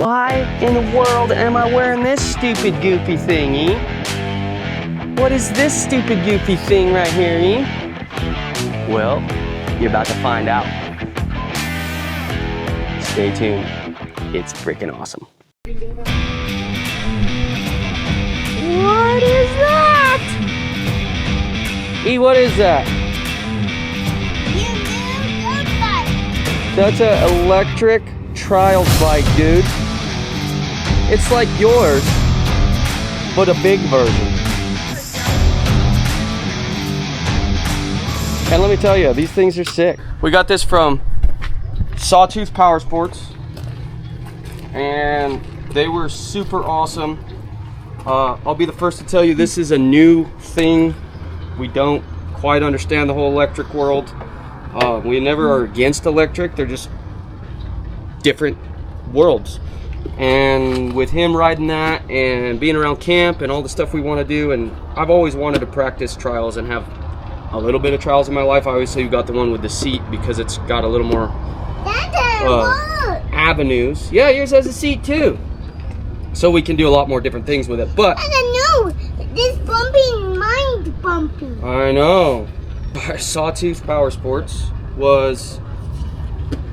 Why in the world am I wearing this stupid goofy thing, What is this stupid goofy thing right here, Well, you're about to find out. Stay tuned. It's freaking awesome. What is that? What is that? That's an electric trials bike, dude. It's like yours, but a big version. And let me tell you, these things are sick. We got this from Sawtooth Power Sports, and they were super awesome. I'll be the first to tell you, this is a new thing. We don't quite understand the whole electric world. We never are against electric, they're just different worlds. And with him riding that and being around camp and all the stuff we want to do, and I've always wanted to practice trials and have a little bit of trials in my life. I obviously got the one with the seat because it's got a little more avenues. Yeah, yours has a seat too. So we can do a lot more different things with it. But I don't know, this bumping, mind bumping. I know. Sawtooth Power Sports was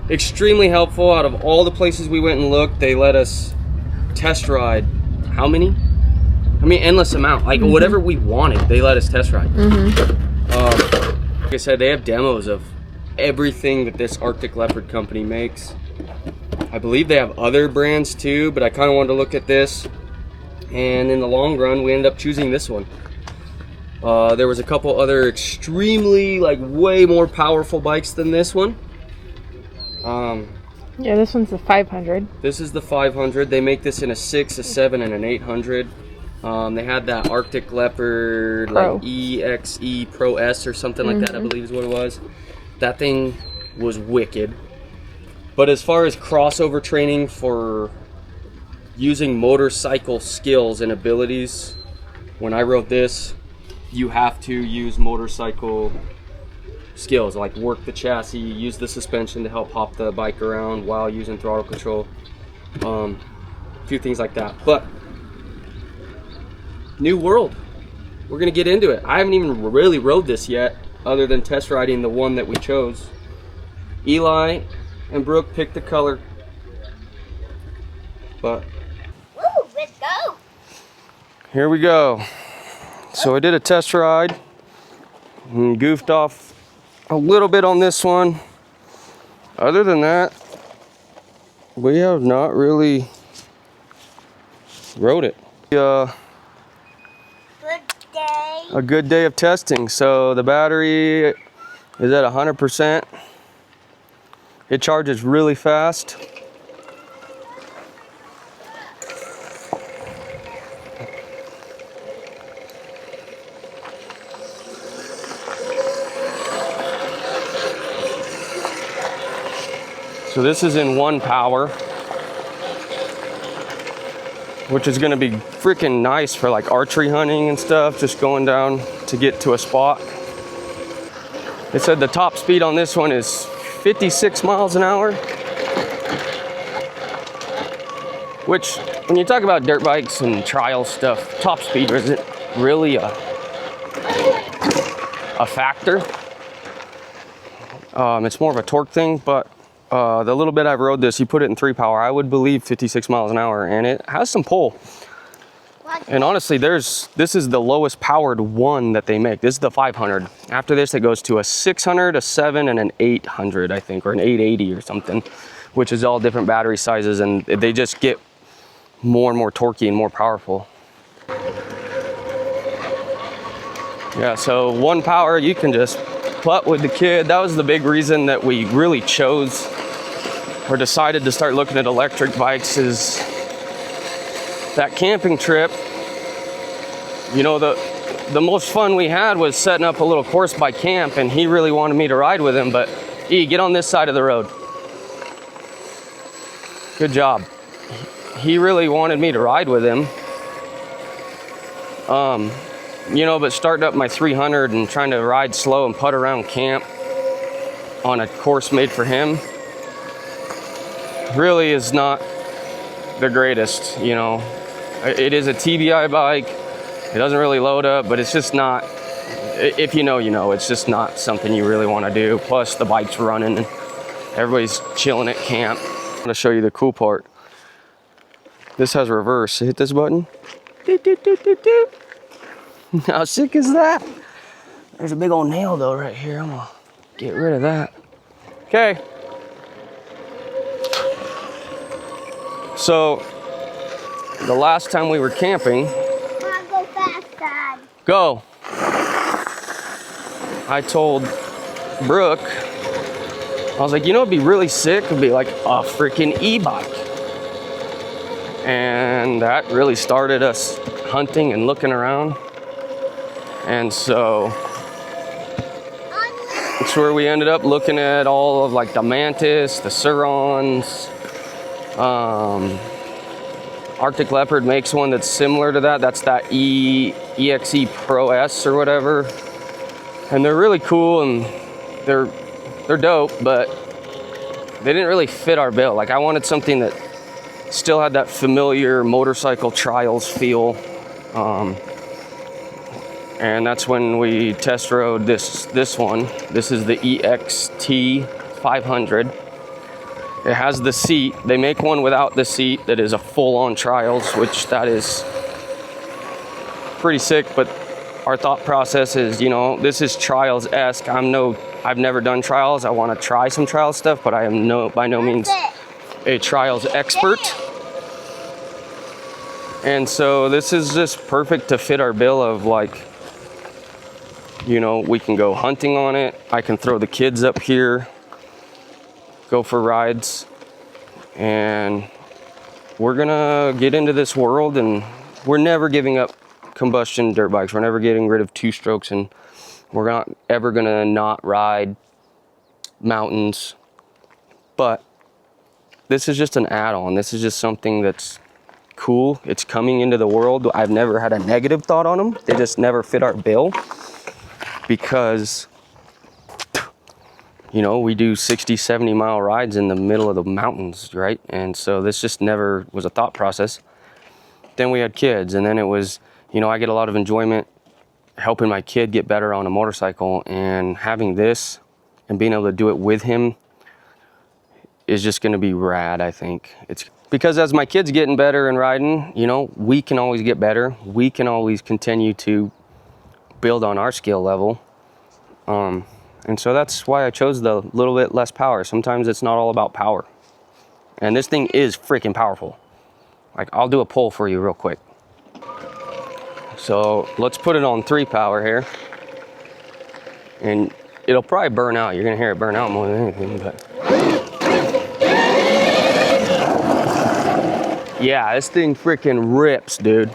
extremely helpful. Out of all the places we went and looked, they let us test ride how many? I mean, endless amount. Like whatever we wanted, they let us test ride. Like I said, they have demos of everything that this Arctic Leopard company makes. I believe they have other brands too, but I kind of wanted to look at this. And in the long run, we ended up choosing this one. There was a couple other extremely, like, way more powerful bikes than this one. Yeah, this one's the 500. This is the 500. They make this in a 6, a 7, and an 800. They had that Arctic Leopard Pro. like EXE Pro S or something like that, I believe is what it was. That thing was wicked. But as far as crossover training for using motorcycle skills and abilities, when I rode this, you have to use motorcycle skills, like work the chassis, use the suspension to help hop the bike around while using throttle control, a few things like that. But new world, we're gonna get into it. I haven't even really rode this yet, other than test riding the one that we chose. Eli and Brooke picked the color, but Woo, let's go. here we go. So I did a test ride and goofed off a little bit on this one. Other than that, we have not really rode it. Good day. A good day of testing. So the battery is at 100%. It charges really fast. So this is in 1 power, which is gonna be freaking nice for like archery hunting and stuff, just going down to get to a spot. It said the top speed on this one is 56 miles an hour, which when you talk about dirt bikes and trial stuff, top speed isn't really a factor. It's more of a torque thing, but the little bit I've rode this, you put it in 3 power, I would believe 56 miles an hour, and it has some pull. And honestly, this is the lowest powered one that they make. This is the 500. After this, it goes to a 600, a 7, and an 800, I think, or an 880 or something, which is all different battery sizes, and they just get more and more torquey and more powerful. Yeah, so 1 power, you can just putt with the kid. That was the big reason that we really chose or decided to start looking at electric bikes, is that camping trip. You know, the most fun we had was setting up a little course by camp, and he really wanted me to ride with him, but get on this side of the road. Good job. He really wanted me to ride with him. You know, but starting up my 300 and trying to ride slow and putt around camp on a course made for him really is not the greatest, you know. It is a TBI bike. It doesn't really load up, but it's just not, if you know, you know, it's just not something you really want to do. Plus the bike's running and everybody's chilling at camp. I'm gonna show you the cool part. This has reverse. Hit this button. Doot, doot, doot, doot, doot. How sick is that? There's a big old nail though right here. I'm gonna get rid of that. Okay. So the last time we were camping, Go fast, Dad. go. I told Brooke, I was like, you know, it'd be really sick. It'd be like a freaking e-bike. And that really started us hunting and looking around. And so it's where we ended up looking at all of like the Mantis, the Surons. Arctic Leopard makes one that's similar to that. That's that EXE Pro S or whatever. And they're really cool and they're dope, but they didn't really fit our bill. Like I wanted something that still had that familiar motorcycle trials feel. And that's when we test rode this one. This is the EXT500. It has the seat. They make one without the seat that is a full-on trials, which that is pretty sick. But our thought process is, you know, this is trials-esque. I've never done trials. I want to try some trial stuff, but I am by no means a trials expert. And so this is just perfect to fit our bill of like, you know, we can go hunting on it. I can throw the kids up here, go for rides, and we're gonna get into this world, and we're never giving up combustion dirt bikes. We're never getting rid of two strokes, and we're not ever gonna not ride mountains. But this is just an add-on. This is just something that's cool. It's coming into the world. I've never had a negative thought on them. They just never fit our bill because, you know, we do 60, 70 mile rides in the middle of the mountains, right? And so this just never was a thought process. Then we had kids, and then it was, you know, I get a lot of enjoyment helping my kid get better on a motorcycle, and having this and being able to do it with him is just going to be rad, I think. It's because as my kid's getting better and riding, you know, we can always get better. We can always continue to build on our skill level. And so that's why I chose the little bit less power. Sometimes it's not all about power. And this thing is freaking powerful. Like, I'll do a pull for you real quick. So let's put it on 3 power here. And it'll probably burn out. You're gonna hear it burn out more than anything, but. Yeah, this thing freaking rips, dude.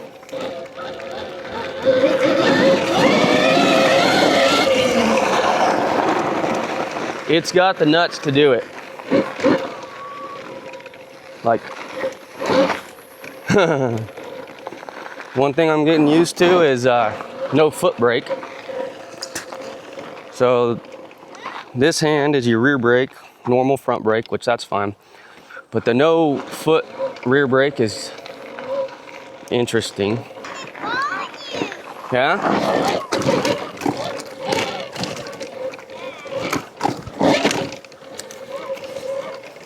It's got the nuts to do it. Like, one thing I'm getting used to is no foot brake. So this hand is your rear brake, normal front brake, which that's fine. But the no foot rear brake is interesting. Yeah?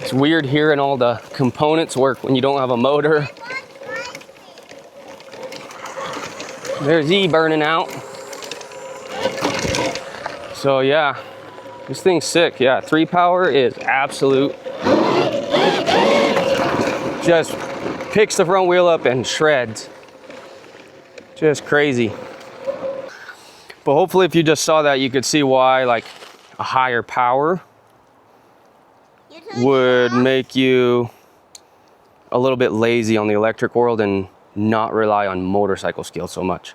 It's weird hearing all the components work when you don't have a motor. There's E burning out. So yeah, this thing's sick. Yeah, 3 power is absolute. Just picks the front wheel up and shreds. Just crazy. But hopefully if you just saw that, you could see why like a higher power would make you a little bit lazy on the electric world and not rely on motorcycle skill so much.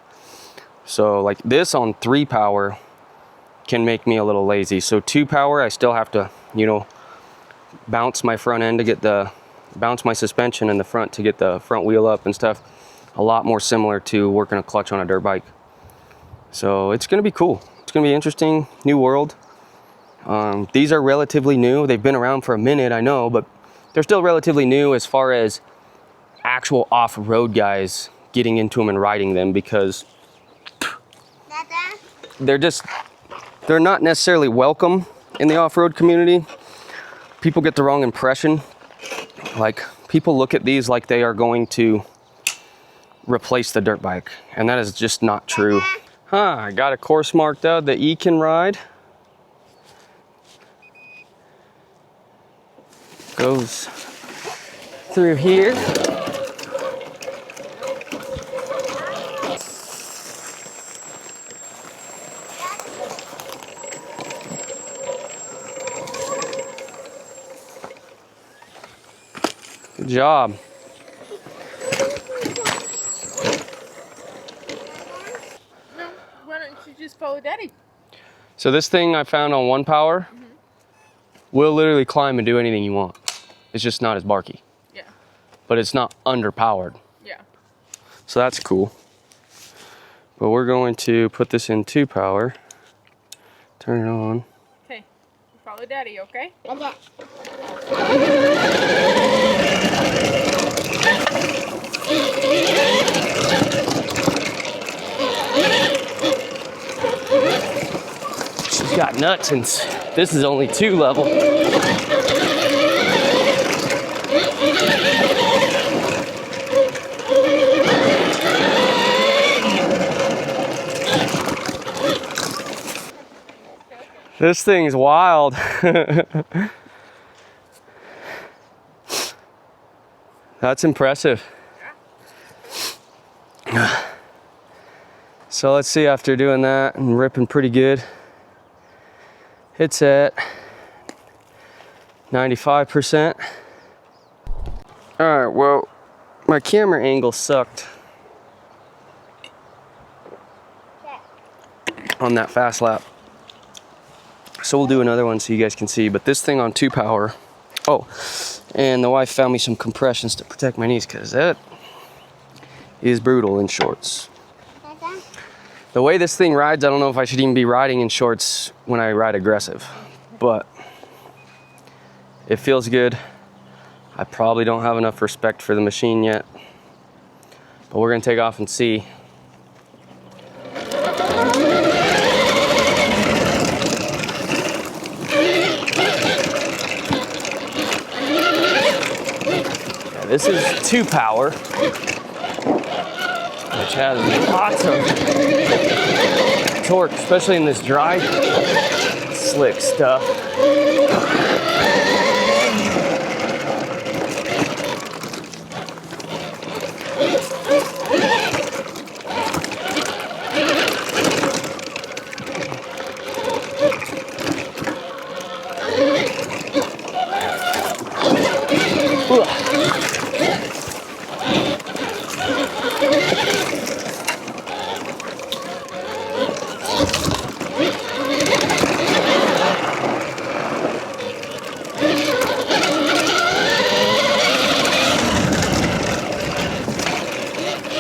So like this on 3 power can make me a little lazy. So 2 power, I still have to, you know, bounce my front end to get bounce my suspension in the front to get the front wheel up and stuff. A lot more similar to working a clutch on a dirt bike. So it's gonna be cool. It's gonna be interesting, new world. These are relatively new. They've been around for a minute, I know, but they're still relatively new as far as actual off-road guys getting into them and riding them, because they're not necessarily welcome in the off-road community. People get the wrong impression. Like, people look at these like they are going to replace the dirt bike, and that is just not true. I got a course marked out that E can ride. Goes through here. Good job. No, why don't you just follow Daddy? So this thing I found on 1Power will literally climb and do anything you want. It's just not as barky. Yeah. But it's not underpowered. Yeah. So that's cool. But we're going to put this in 2Power. Turn it on. Okay. Follow Daddy, okay? She's got nuts, and this is only 2 level. This thing's wild. That's impressive. So let's see, after doing that and ripping pretty good, it's at 95%. All right, well, my camera angle sucked on that fast lap. So we'll do another one so you guys can see. But this thing on 2Power. Oh, and the wife found me some compressions to protect my knees, because that is brutal in shorts. The way this thing rides, I don't know if I should even be riding in shorts when I ride aggressive, but it feels good. I probably don't have enough respect for the machine yet, but we're gonna take off and see. Yeah, this is 2Power, which has lots of torque, especially in this dry, slick stuff.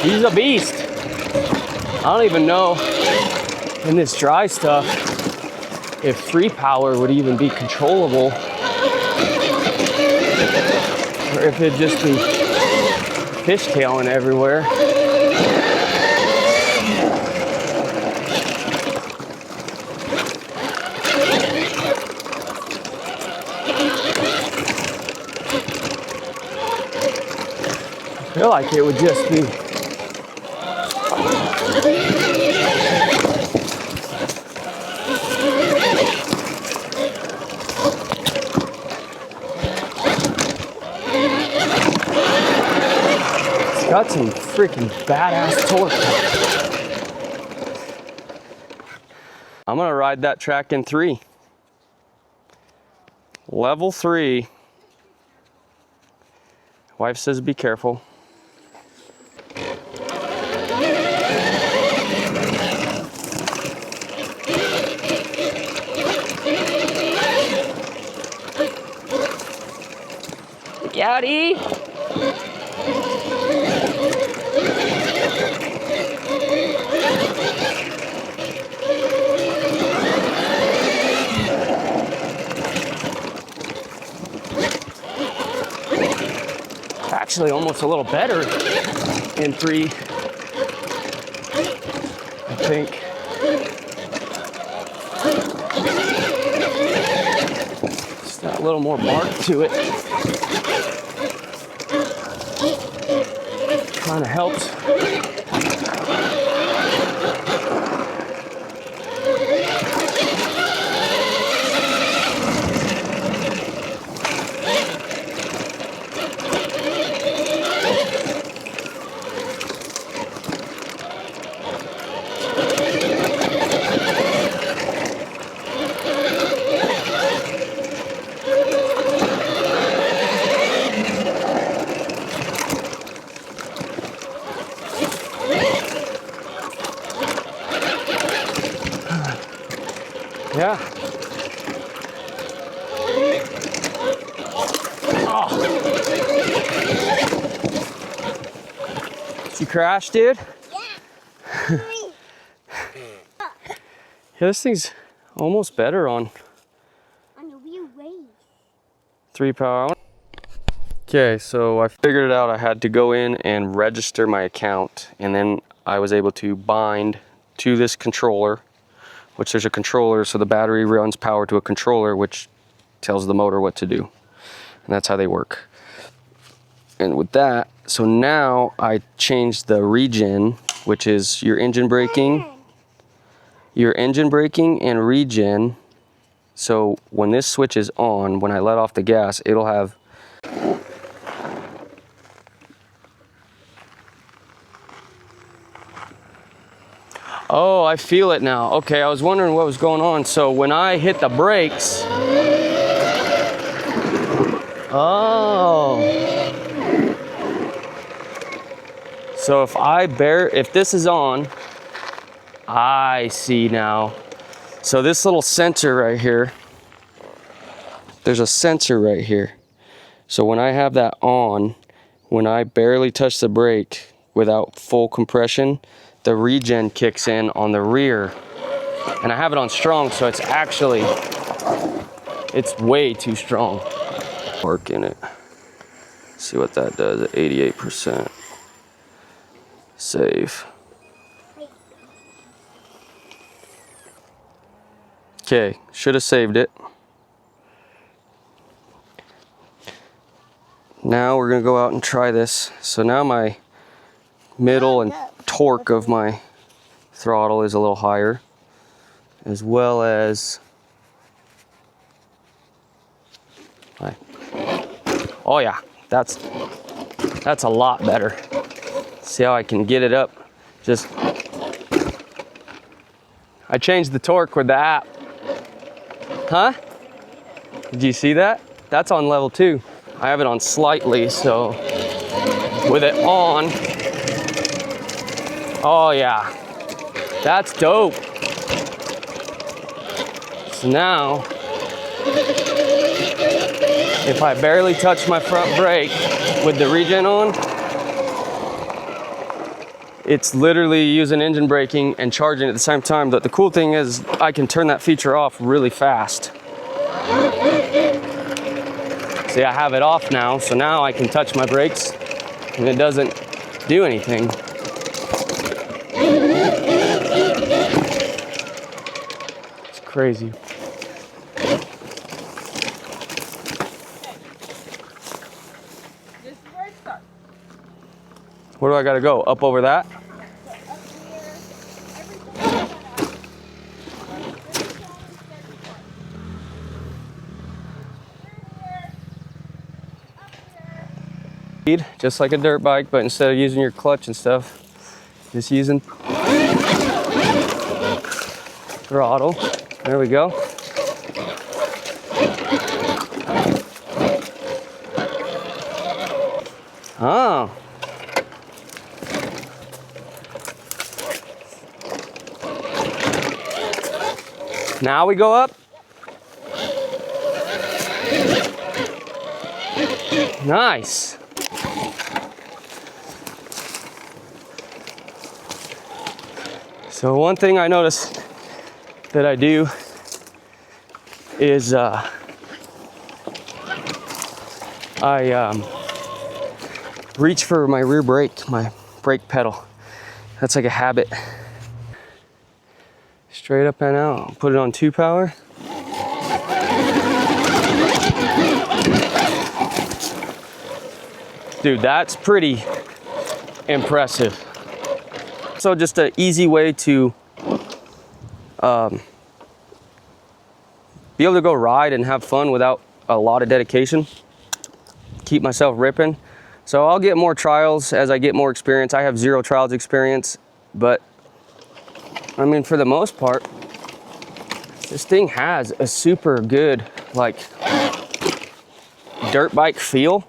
He's a beast. I don't even know in this dry stuff if 3Power would even be controllable, or if it'd just be fishtailing everywhere. I feel like it would just be got some freaking badass torque. I'm gonna ride that track in 3. Level 3. Wife says be careful. Look out, E. actually almost a little better in 3. I think. Just got a little more bark to it. Kind of helps. Yeah. Oh. Did you crash, dude? Yeah. Yeah, this thing's almost better on On the real way. 3 power. Okay, so I figured it out. I had to go in and register my account, and then I was able to bind to this controller, which there's a controller, so the battery runs power to a controller, which tells the motor what to do. And that's how they work. And with that, so now I changed the regen, which is your engine braking and regen. So when this switch is on, when I let off the gas, it'll have Oh, I feel it now. Okay, I was wondering what was going on. So when I hit the brakes, oh. So if this is on, I see now. So this little sensor right here, there's a sensor right here. So when I have that on, when I barely touch the brake without full compression, the regen kicks in on the rear. And I have it on strong, so it's way too strong. Work in it. See what that does at 88%. Save. Okay, should have saved it. Now we're gonna go out and try this. So now my middle and torque of my throttle is a little higher, as well as oh yeah, that's a lot better. See how I can get it up? I changed the torque with the app. Huh? Did you see that? That's on level 2. I have it on slightly, so with it on, oh yeah, that's dope. So now, if I barely touch my front brake with the regen on, it's literally using engine braking and charging at the same time. But the cool thing is I can turn that feature off really fast. See, I have it off now, so now I can touch my brakes and it doesn't do anything. It's crazy. This is where it starts. Where do I gotta go? Up over that? Just like a dirt bike, but instead of using your clutch and stuff, just using throttle. There we go. Oh. Now we go up. Nice. So one thing I noticed that I do is reach for my rear brake, my brake pedal. That's like a habit. Straight up and out. Put it on 2 power. Dude, that's pretty impressive. So just an easy way to be able to go ride and have fun without a lot of dedication. Keep myself ripping. So I'll get more trials as I get more experience. I have 0 trials experience, but I mean, for the most part, this thing has a super good, like, dirt bike feel.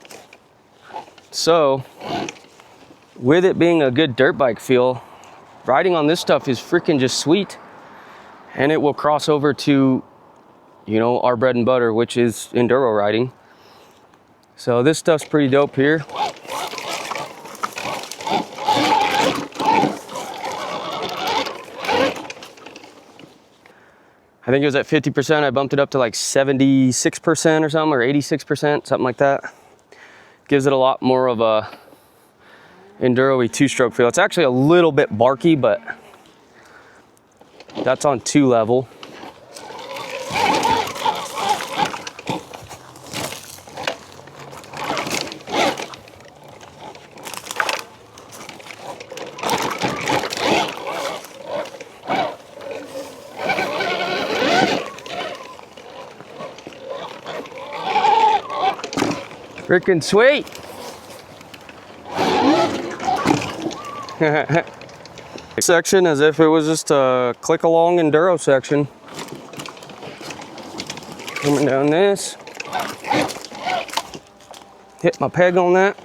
So with it being a good dirt bike feel, riding on this stuff is freaking just sweet. And it will cross over to, you know, our bread and butter, which is enduro riding. So this stuff's pretty dope here. I think it was at 50%. I bumped it up to like 76% or something, or 86%, something like that. Gives it a lot more of a enduro-y 2-stroke feel. It's actually a little bit barky, but that's on 2 level. Freaking sweet. Section as if it was just a click along enduro section. Coming down this. Hit my peg on that.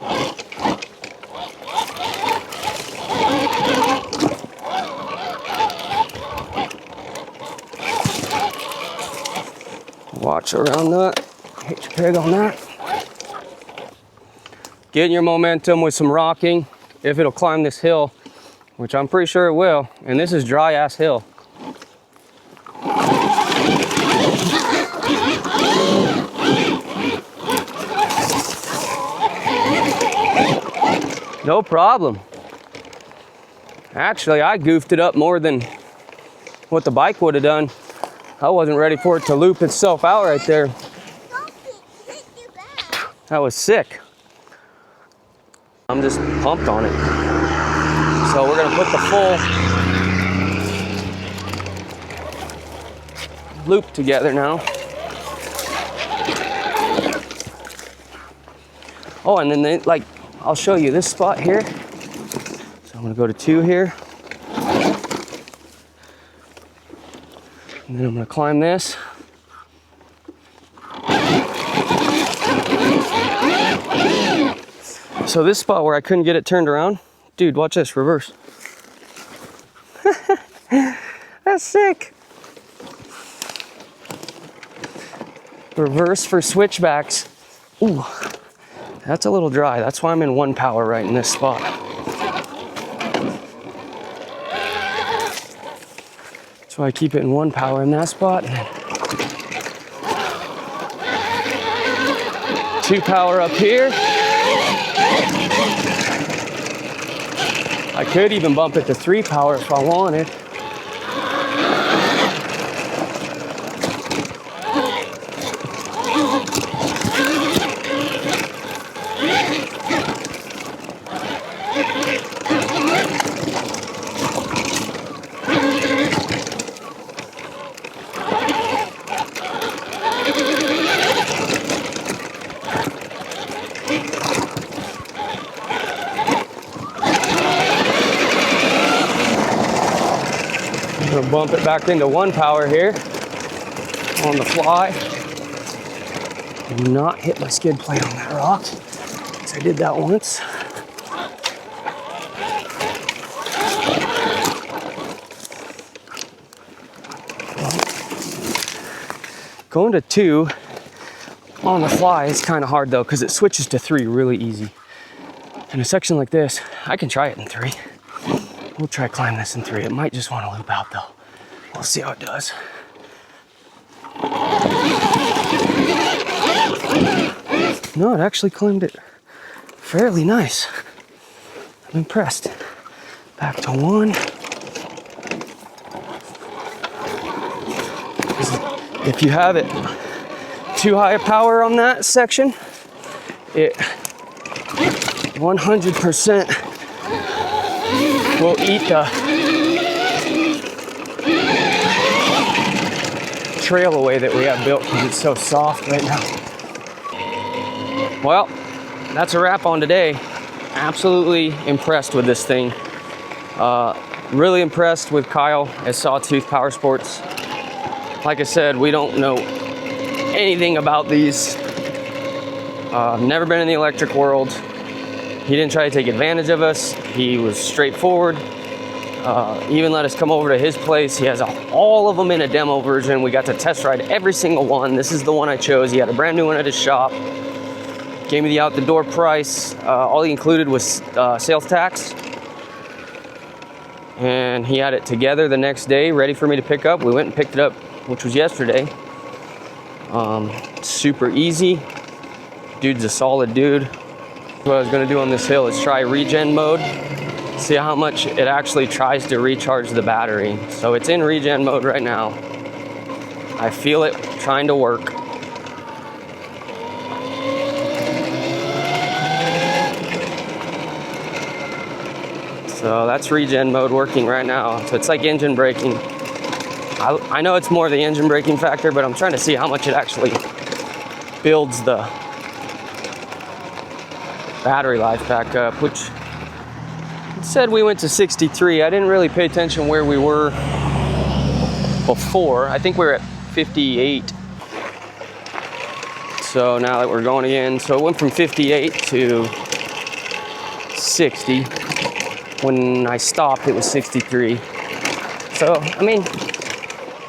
Watch around that. Hit your peg on that. Getting your momentum with some rocking, if it'll climb this hill, which I'm pretty sure it will, and this is dry ass hill. No problem. Actually, I goofed it up more than what the bike would have done. I wasn't ready for it to loop itself out right there. That was sick. I'm just pumped on it. So we're gonna put the full loop together now. Oh, and then I'll show you this spot here. So I'm gonna go to 2 here. And then I'm gonna climb this. So this spot where I couldn't get it turned around, dude, watch this, reverse. That's sick. Reverse for switchbacks. Ooh, that's a little dry. That's why I'm in 1 power right in this spot. That's why I keep it in 1 power in that spot. 2 power up here. I could even bump it to 3 power if I wanted. I'm gonna bump it back into 1 power here on the fly. Do not hit my skid plate on that rock, because I did that once. Going to 2 on the fly is kind of hard though, because it switches to 3 really easy. In a section like this, I can try it in 3. We'll try climb this in 3. It might just want to loop out though. We'll see how it does. No, it actually climbed it fairly nice. I'm impressed. Back to 1. If you have it too high a power on that section, it 100% will eat the trail away that we have built because it's so soft right now. Well, that's a wrap on today. Absolutely impressed with this thing. Really impressed with Kyle at Sawtooth Power Sports. Like I said, we don't know anything about these. Never been in the electric world. He didn't try to take advantage of us. He was straightforward. Even let us come over to his place. He has all of them in a demo version. We got to test ride every single one. This is the one I chose. He had a brand new one at his shop. Gave me the out the door price. All he included was sales tax. And he had it together the next day, ready for me to pick up. We went and picked it up, which was yesterday. Super easy. Dude's a solid dude. What I was gonna do on this hill is try regen mode. See how much it actually tries to recharge the battery. So it's in regen mode right now. I feel it trying to work. So that's regen mode working right now. So it's like engine braking. I know it's more the engine braking factor, but I'm trying to see how much it actually builds the battery life back up, which it said we went to 63. I didn't really pay attention where we were before. I think we were at 58. So now that we're going again, so it went from 58 to 60. When I stopped, it was 63. So, I mean,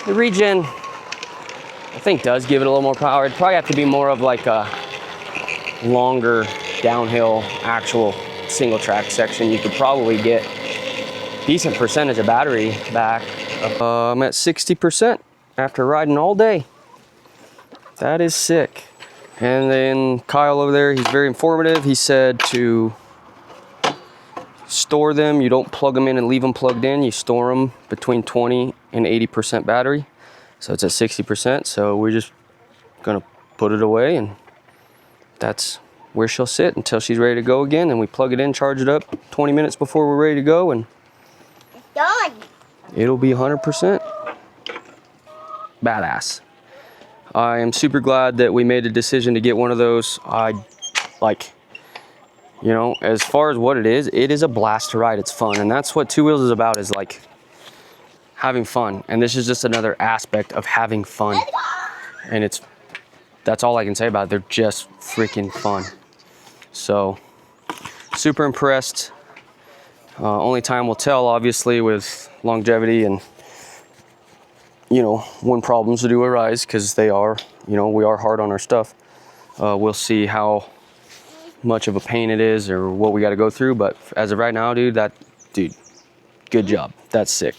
the regen, I think, does give it a little more power. It'd probably have to be more of like a longer downhill actual single track section. You could probably get a decent percentage of battery back. I'm at 60% after riding all day. That is sick. And then Kyle over there, he's very informative. He said to store them. You don't plug them in and leave them plugged in. You store them between 20 and 80% battery. So it's at 60%. So we're just gonna put it away, and that's where she'll sit until she's ready to go again. And we plug it in, charge it up 20 minutes before we're ready to go, and It's done. it'll be 100% badass. I am super glad that we made a decision to get one of those. You know, as far as what it is a blast to ride. It's fun, and that's what two wheels is about, is like having fun. And this is just another aspect of having fun. And that's all I can say about it. They're just freaking fun. So super impressed. Only time will tell, obviously, with longevity and, you know, when problems do arise, because they are, you know, we are hard on our stuff. We'll see how much of a pain it is or what we got to go through. But as of right now, dude, good job. That's sick.